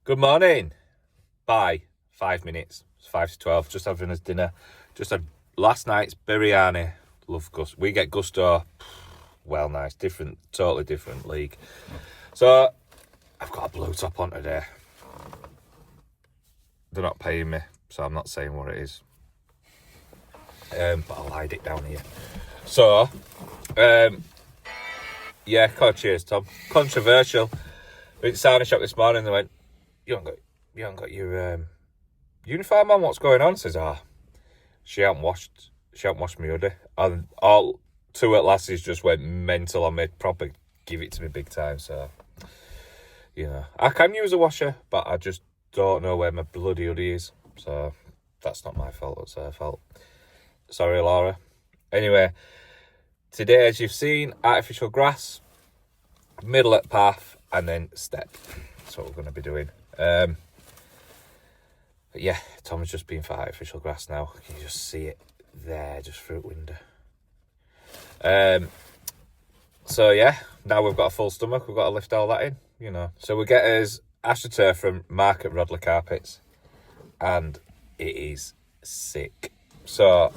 Good morning. Bye. 5 minutes. It's 5 to 12. Just having us dinner. Just had last night's biryani. Love gusto. We get gusto. Well, nice. Totally different league. So, I've got a blue top on today. They're not paying me, so I'm not saying what it is. But I'll hide it down here. So, yeah, cheers, Tom. Controversial. We went to Sauna Shop this morning and they went, you haven't got your uniform on, what's going on? Says, she hadn't washed my hoodie. And all two at lasses just went mental on me, proper give it to me big time. So, I can use a washer, but I just don't know where my bloody hoodie is. So, that's not my fault, that's her fault. Sorry, Laura. Anyway, today, as you've seen, artificial grass, middle at path, and then step. That's what we're going to be doing. But yeah, Tom's just been for artificial grass now. You can just see it there, just through the window. So yeah, now we've got a full stomach. We've got to lift all that in, So we get us Astroturf from Market Rodler Carpets, and it is sick. So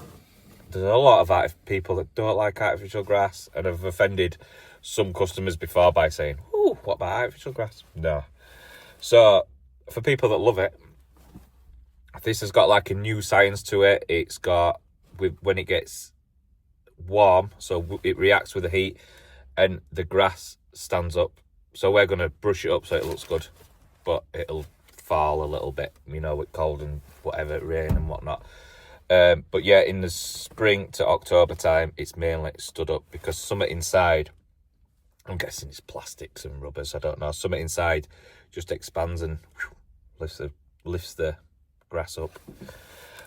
there's a lot of people that don't like artificial grass and have offended some customers before by saying, "Ooh, what about artificial grass?" No. So for people that love it, this has got like a new science to it. It's got, when it gets warm, so it reacts with the heat and the grass stands up. So we're going to brush it up so it looks good, but it'll fall a little bit, with cold and whatever, rain and whatnot. But yeah, in the spring to October time, it's mainly stood up because something inside, I'm guessing it's plastics and rubbers, I don't know, something inside just expands and lifts the grass up.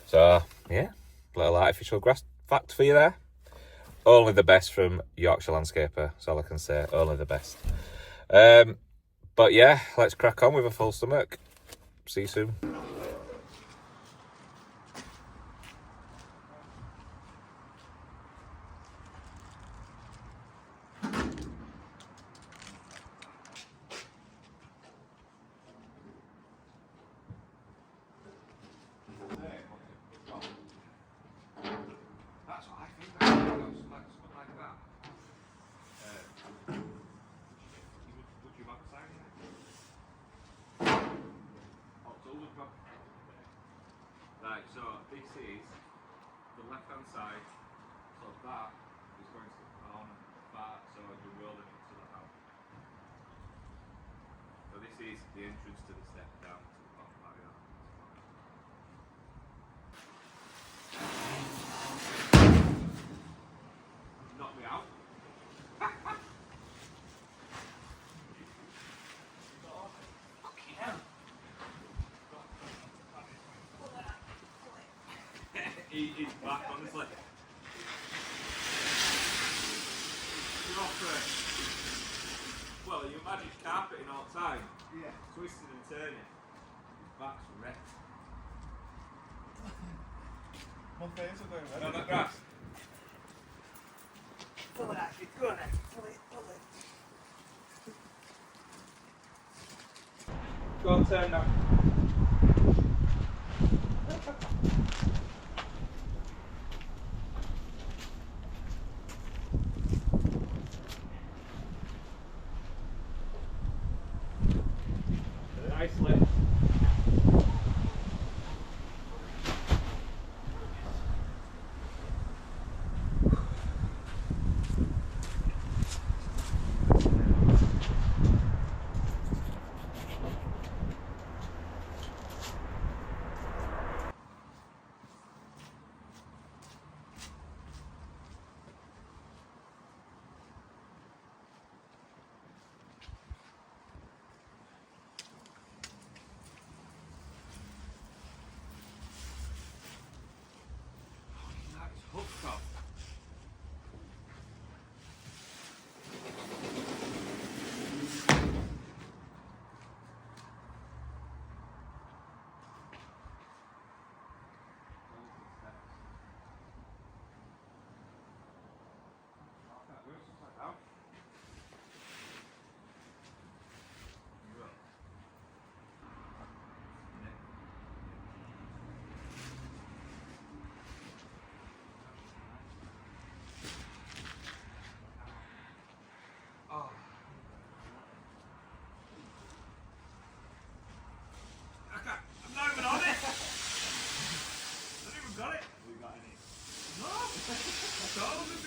So yeah, little artificial grass fact for you there. Only the best from Yorkshire Landscaper, that's all I can say, only the best. But yeah, let's crack on with a full stomach. See you soon. That's what I think. Something like that. Would you have signing it? October. Right, so this is the left hand side. So that is going to the corner back, so you're rolling it to the house. So this is the entrance to the step down to the bottom like that. Knock me out. He's back, honestly. You're off well, you imagine carpeting all the time. Yeah. Twisting and turning. His back's wrecked. My face are going red. No, that grass. Pull it, Ashley. Go on, Ashley. Pull it. Go and turn now. Nice lift.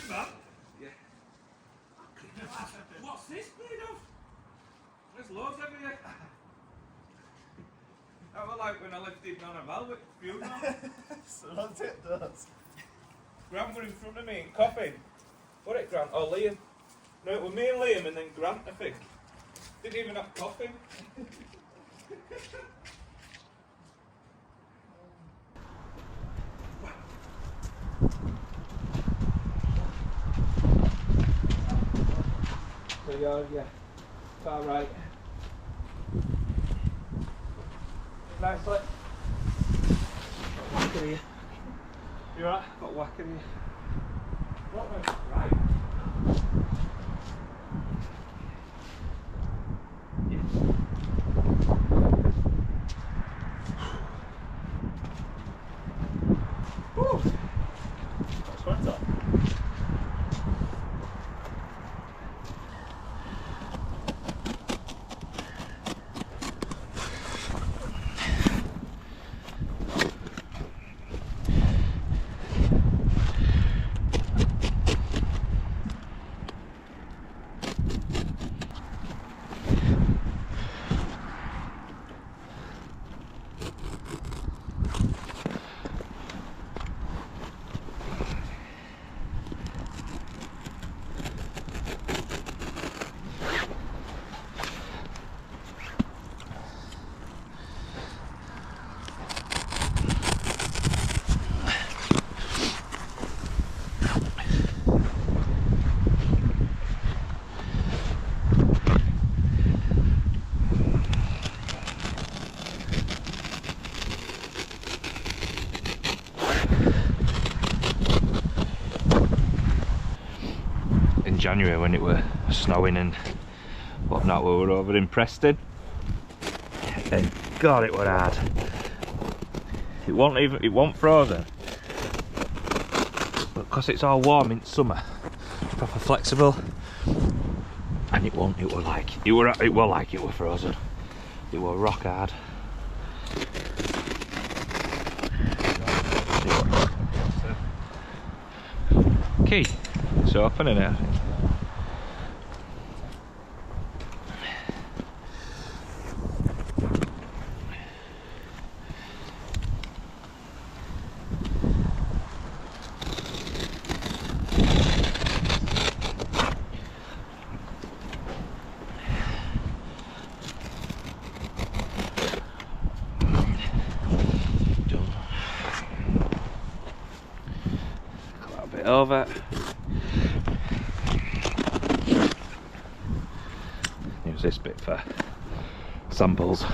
man. Yeah. What's this made of? There's loads everywhere. That was like when I lifted Nana Malwick's funeral. So that's it does. Grant were in front of me in coffin. What it, Grant? Oh, Liam. No, it was me and Liam and then Grant, I think. Didn't even have coffin. So you're, yeah, far right. Nice leg. Whack in here. You alright? Got whack in here. What way? Right. Woo! That's what it's up. In January when it were snowing and whatnot, we were over in Preston and God, it were hard. It wasn't frozen, but because it's all warm in summer, it's proper flexible, and it were like it were frozen. It were rock hard. Key, it's open in here. Over. Use this bit for samples.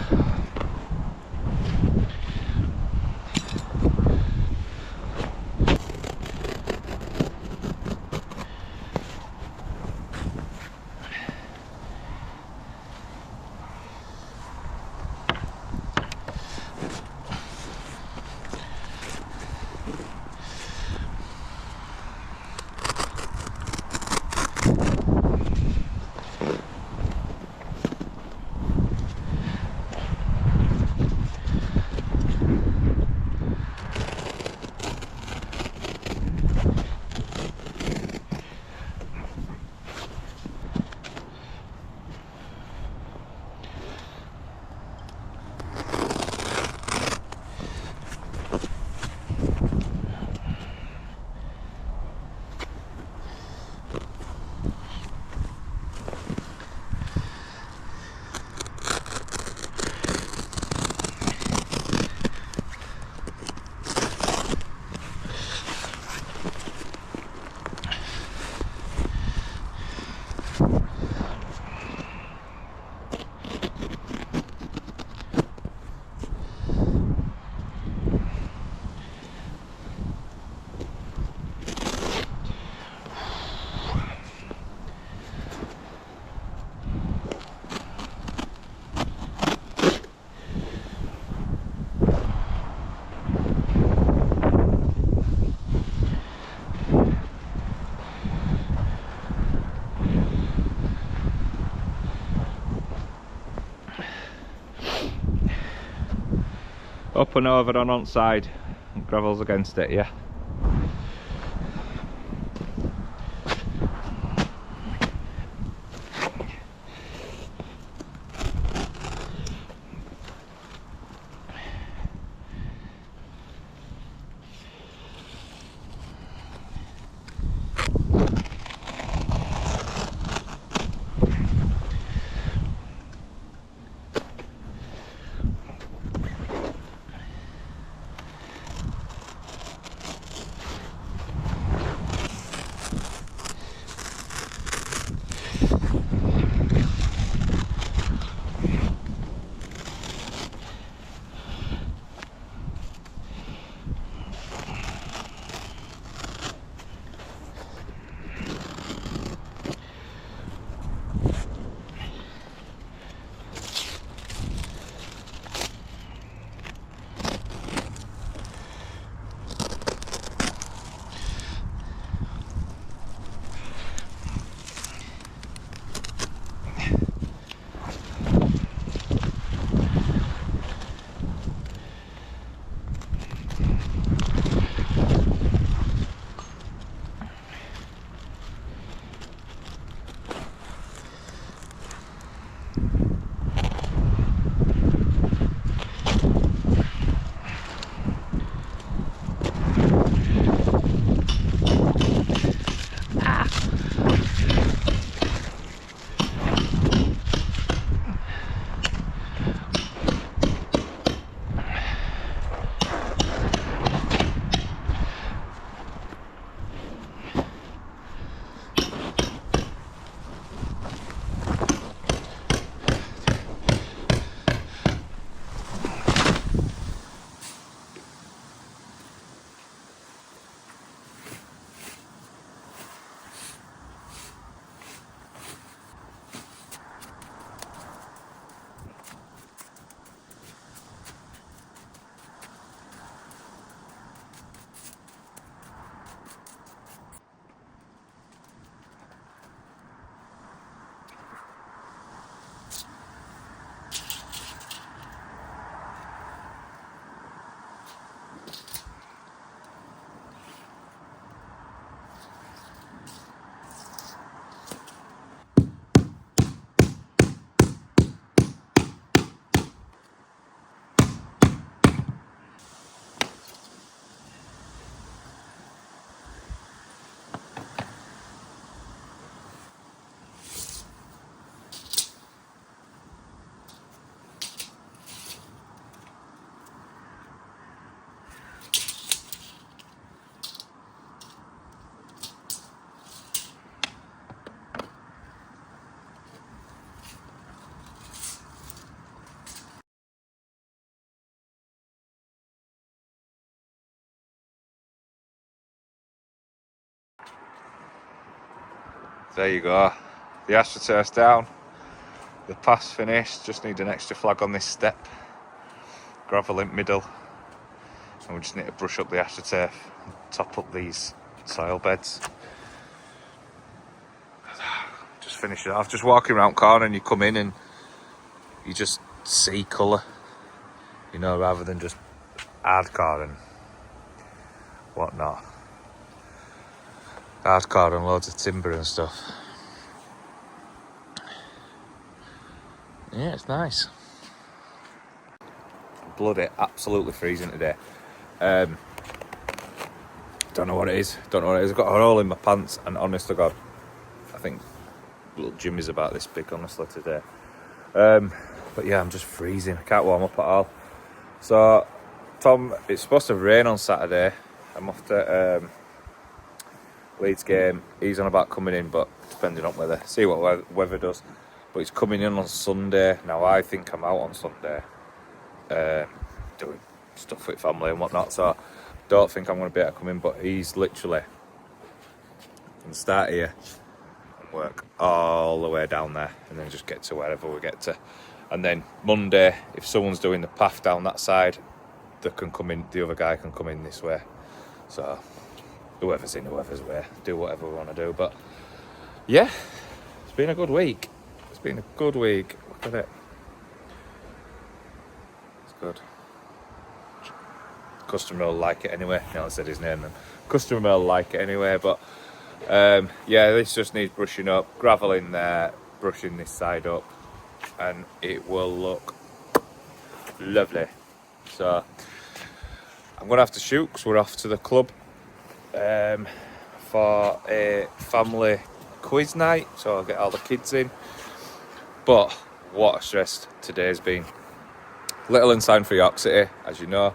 Up and over on one side, and gravel's against it, yeah. There you go. The Astroturf's down. The pass finished. Just need an extra flag on this step. Gravel in middle. And we just need to brush up the Astroturf and top up these soil beds. Just finish it off. Just walking around corner and you come in and you just see colour. You know, rather than just hardcore and whatnot. Hardcore and loads of timber and stuff. Yeah, it's nice. Bloody absolutely freezing today. Don't know what it is. I've got a hole in my pants, and honest to God, I think little Jimmy's about this big, honestly, today. But yeah, I'm just freezing. I can't warm up at all. So, Tom, it's supposed to rain on Saturday. I'm off to Leeds game. He's on about coming in, but depending on weather. See what weather does. But he's coming in on Sunday. Now, I think I'm out on Sunday. Doing stuff with family and whatnot, so don't think I'm going to be able to come in, but he's literally going to start here and work all the way down there and then just get to wherever we get to. And then Monday, if someone's doing the path down that side, they can come in, the other guy can come in this way. So whoever's in whoever's way, do whatever we want to do. But yeah, it's been a good week. Look at it. Good. Customer will like it anyway. I said his name then. Customer will like it anyway, but yeah, this just needs brushing up, gravel in there, brushing this side up, and it will look lovely. So I'm gonna have to shoot because we're off to the club for a family quiz night, so I'll get all the kids in. But what a stress today's been. Little and sign for York City, as you know.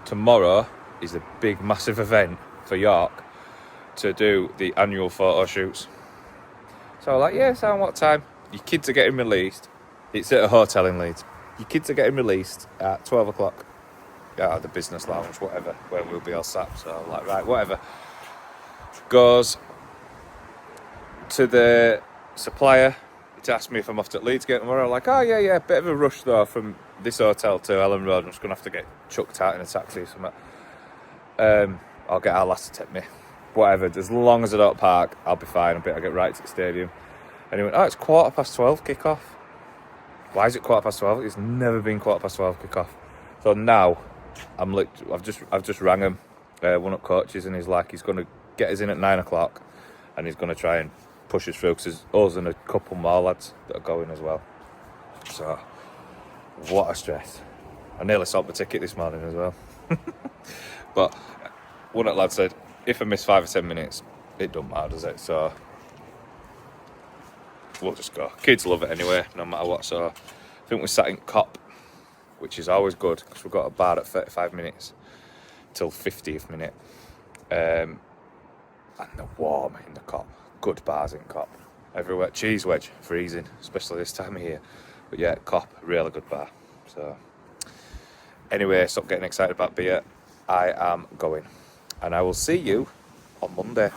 Tomorrow is a big, massive event for York to do the annual photo shoots. So like, yeah, so what time? Your kids are getting released. It's at a hotel in Leeds. Your kids are getting released at 12 o'clock at the business lounge, whatever, where we'll be all sat. So I'm like, right, whatever. Goes to the supplier to ask me if I'm off to Leeds game tomorrow. I'm like, oh yeah, bit of a rush though from this hotel to Ellen Road. I'm just going to have to get chucked out in a taxi or something. I'll get our lads to take me. Whatever, as long as I don't park, I'll be fine. I'll get right to the stadium. And he went, oh, it's 12:15 kick-off. Why is it 12:15? It's never been 12:15 kick-off. So now, I've just rang him, one up coaches, and he's like, he's going to get us in at 9 o'clock, and he's going to try and push us through, because there's us and a couple more lads that are going as well. So, what a stress. I nearly sold my ticket this morning as well. But one of the lads said, if I miss 5 or 10 minutes, it don't matter, does it? So we'll just go. Kids love it anyway, no matter what. So I think we sat in Cop, which is always good, because we've got a bar at 35 minutes till 50th minute. And they're warm in the Cop. Good bars in Cop. Everywhere. Cheese wedge, freezing, especially this time of year. But yeah, Cop, really good bar. So anyway, stop getting excited about beer. I am going. And I will see you on Monday.